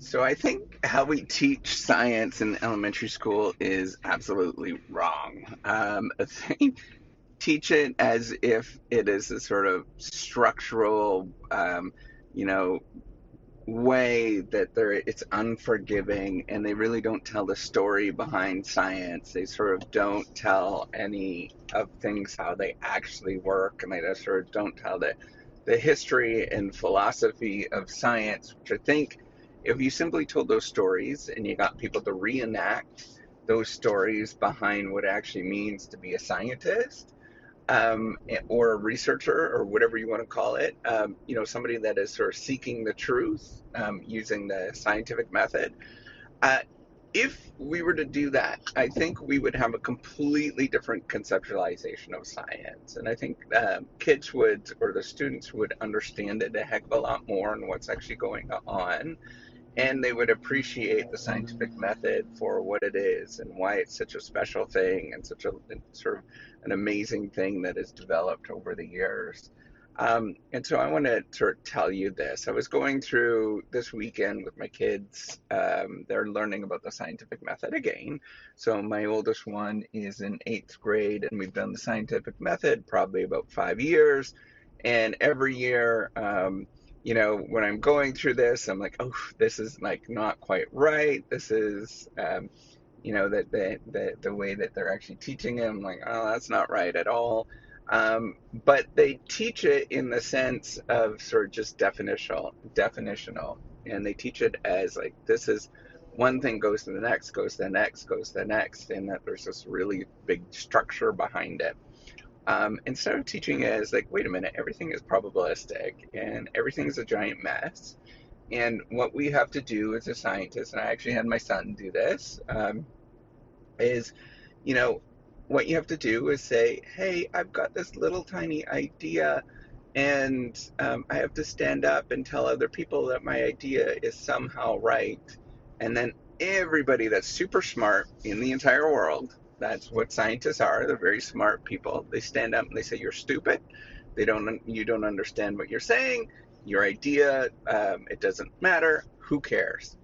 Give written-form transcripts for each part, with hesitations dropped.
So I think how we teach science in elementary school is absolutely wrong. They teach it as if it is a sort of structural, you know, way that it's unforgiving, and they really don't tell the story behind science. They sort of don't tell any of things how they actually work, and they just sort of don't tell the history and philosophy of science, which I think if you simply told those stories and you got people to reenact those stories behind what it actually means to be a scientist, or a researcher or whatever you want to call it, somebody that is sort of seeking the truth using the scientific method. Uh, if we were to do that, I think we would have a completely different conceptualization of science. And I think kids would, or the students would understand it a heck of a lot more and what's actually going on, and they would appreciate the scientific method for what it is and why it's such a special thing and such a sort of an amazing thing that has developed over the years. And so I want to sort of tell you this. I was going through this weekend with my kids. They're learning about the scientific method again. So my oldest one is in eighth grade, and we've done the scientific method probably about 5 years. And every year, when I'm going through this, I'm like, oh, this is like not quite right. This is, that the way that they're actually teaching it. I'm like, oh, that's not right at all. But they teach it in the sense of sort of just definitional, and they teach it as like this is one thing goes to the next, goes to the next, goes to the next, and that there's this really big structure behind it. Instead of teaching it as like, wait a minute, everything is probabilistic and everything is a giant mess. And what we have to do as a scientist, and I actually had my son do this, is, you know, what you have to do is say, hey, I've got this little tiny idea, and I have to stand up and tell other people that my idea is somehow right. And then everybody that's super smart in the entire world, that's what scientists are, they're very smart people, they stand up and they say, you're stupid. You don't understand what you're saying. Your idea, it doesn't matter. Who cares?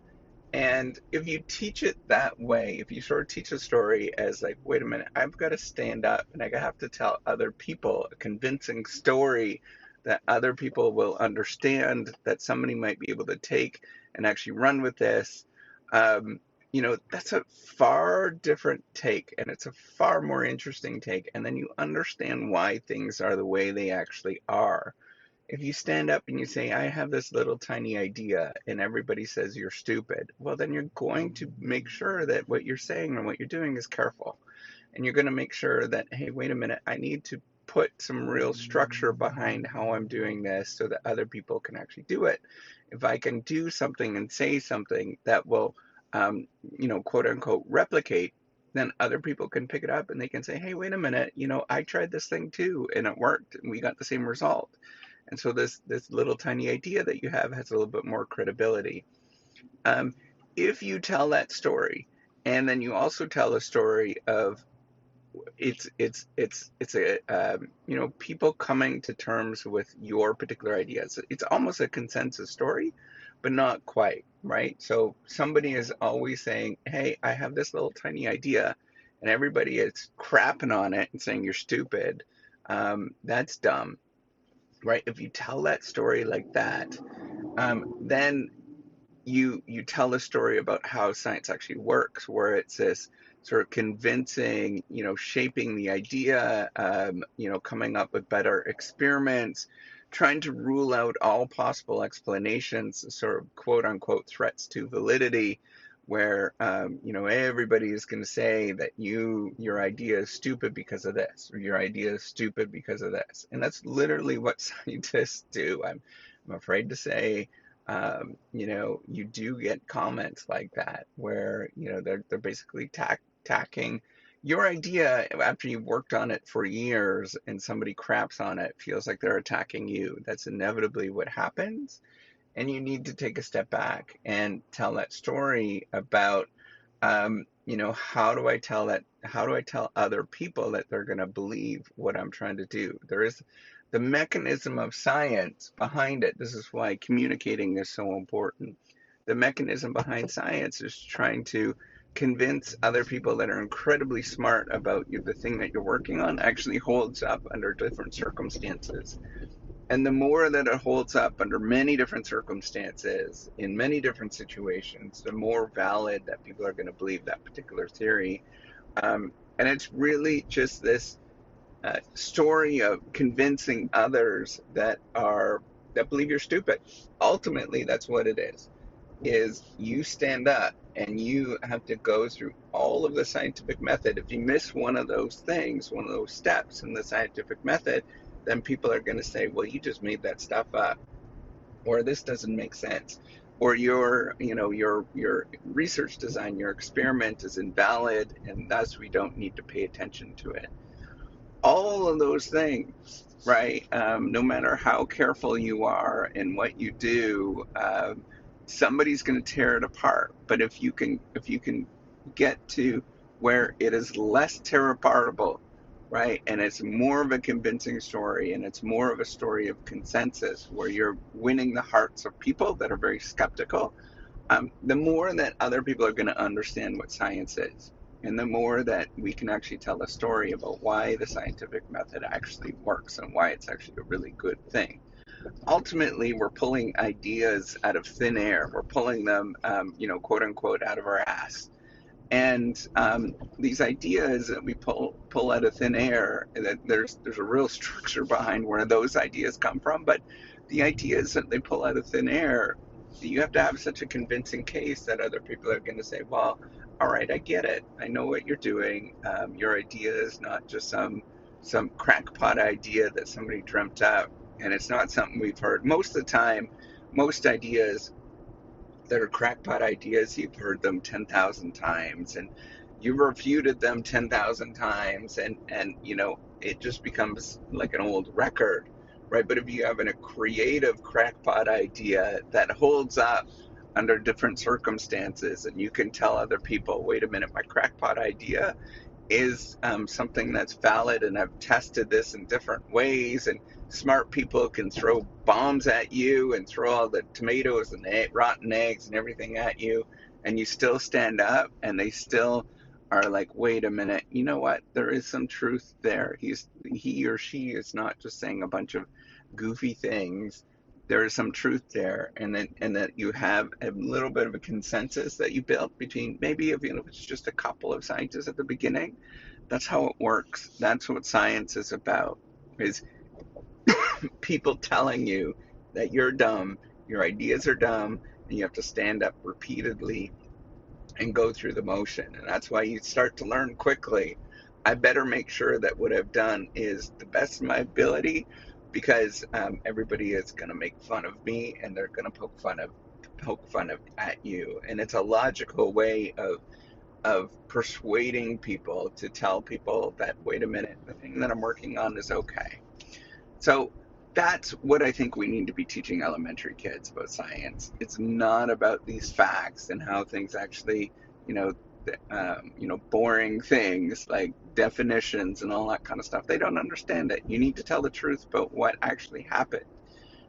And if you teach it that way, if you sort of teach a story as like, wait a minute, I've got to stand up and I have to tell other people a convincing story that other people will understand, that somebody might be able to take and actually run with this, that's a far different take, and it's a far more interesting take. And then you understand why things are the way they actually are. If you stand up and you say, I have this little tiny idea, and everybody says you're stupid, well, then you're going to make sure that what you're saying and what you're doing is careful. And you're going to make sure that, hey, wait a minute, I need to put some real structure behind how I'm doing this so that other people can actually do it. If I can do something and say something that will, quote unquote, replicate, then other people can pick it up and they can say, hey, wait a minute, I tried this thing too and it worked and we got the same result. And so this little tiny idea that you have has a little bit more credibility. Um, if you tell that story, and then you also tell a story of it's a people coming to terms with your particular ideas. It's almost a consensus story, but not quite, right? So somebody is always saying, "Hey, I have this little tiny idea," and everybody is crapping on it and saying you're stupid. That's dumb, right? If you tell that story like that, then you tell a story about how science actually works, where it's this sort of convincing, shaping the idea, coming up with better experiments, trying to rule out all possible explanations, sort of quote unquote threats to validity, where everybody is going to say that your idea is stupid because of this, or your idea is stupid because of this, and that's literally what scientists do. I'm afraid to say, you do get comments like that where, they're basically tacking your idea after you've worked on it for years and somebody craps on it, feels like they're attacking you. That's inevitably what happens. And you need to take a step back and tell that story about, how do I tell that? How do I tell other people that they're going to believe what I'm trying to do? There is the mechanism of science behind it. This is why communicating is so important. the mechanism behind science is trying to convince other people that are incredibly smart about the thing that you're working on actually holds up under different circumstances. And the more that it holds up under many different circumstances, in many different situations, the more valid that people are going to believe that particular theory. And it's really just this story of convincing others that believe you're stupid. Ultimately, that's what it is you stand up and you have to go through all of the scientific method. If you miss one of those things, one of those steps in the scientific method, then people are going to say, well, you just made that stuff up, or this doesn't make sense, or your research design, your experiment is invalid, and thus we don't need to pay attention to it. All of those things, right? No matter how careful you are in what you do, somebody's going to tear it apart. But if you can get to where it is less tear apartable, right, and it's more of a convincing story, and it's more of a story of consensus, where you're winning the hearts of people that are very skeptical, the more that other people are going to understand what science is, and the more that we can actually tell a story about why the scientific method actually works and why it's actually a really good thing. Ultimately, we're pulling ideas out of thin air. We're pulling them, quote unquote, out of our ass. And these ideas that we pull out of thin air, that there's a real structure behind where those ideas come from. But the ideas that they pull out of thin air, you have to have such a convincing case that other people are going to say, well, all right, I get it. I know what you're doing. Your idea is not just some crackpot idea that somebody dreamt up, and it's not something we've heard. Most of the time, most ideas that are crackpot ideas, you've heard them 10,000 times, and you've refuted them 10,000 times, and it just becomes like an old record, right? But if you have a creative crackpot idea that holds up under different circumstances, and you can tell other people, wait a minute, my crackpot idea is something that's valid, and I've tested this in different ways, and smart people can throw bombs at you and throw all the tomatoes and rotten eggs and everything at you, and you still stand up, and they still are like, wait a minute, you know what, there is some truth there. He or she is not just saying a bunch of goofy things. There is some truth there, and that you have a little bit of a consensus that you built between, maybe if it's just a couple of scientists at the beginning. That's how it works. That's what science is about, is people telling you that you're dumb, your ideas are dumb, and you have to stand up repeatedly and go through the motion. And that's why you start to learn quickly. I better make sure that what I've done is the best of my ability, because everybody is going to make fun of me, and they're going to poke fun of at you. And it's a logical way of persuading people to tell people that, wait a minute, the thing that I'm working on is okay. So that's what I think we need to be teaching elementary kids about science. It's not about these facts and how things actually, boring things like definitions and all that kind of stuff. They don't understand it. You need to tell the truth about what actually happened.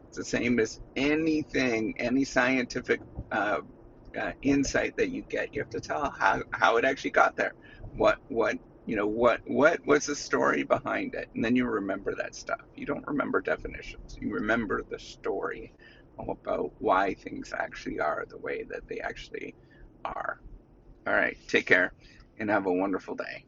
It's the same as anything, any scientific insight that you get. You have to tell how it actually got there. What was the story behind it, and then you remember that stuff. You don't remember definitions. You remember the story about why things actually are the way that they actually are. All right, take care and have a wonderful day.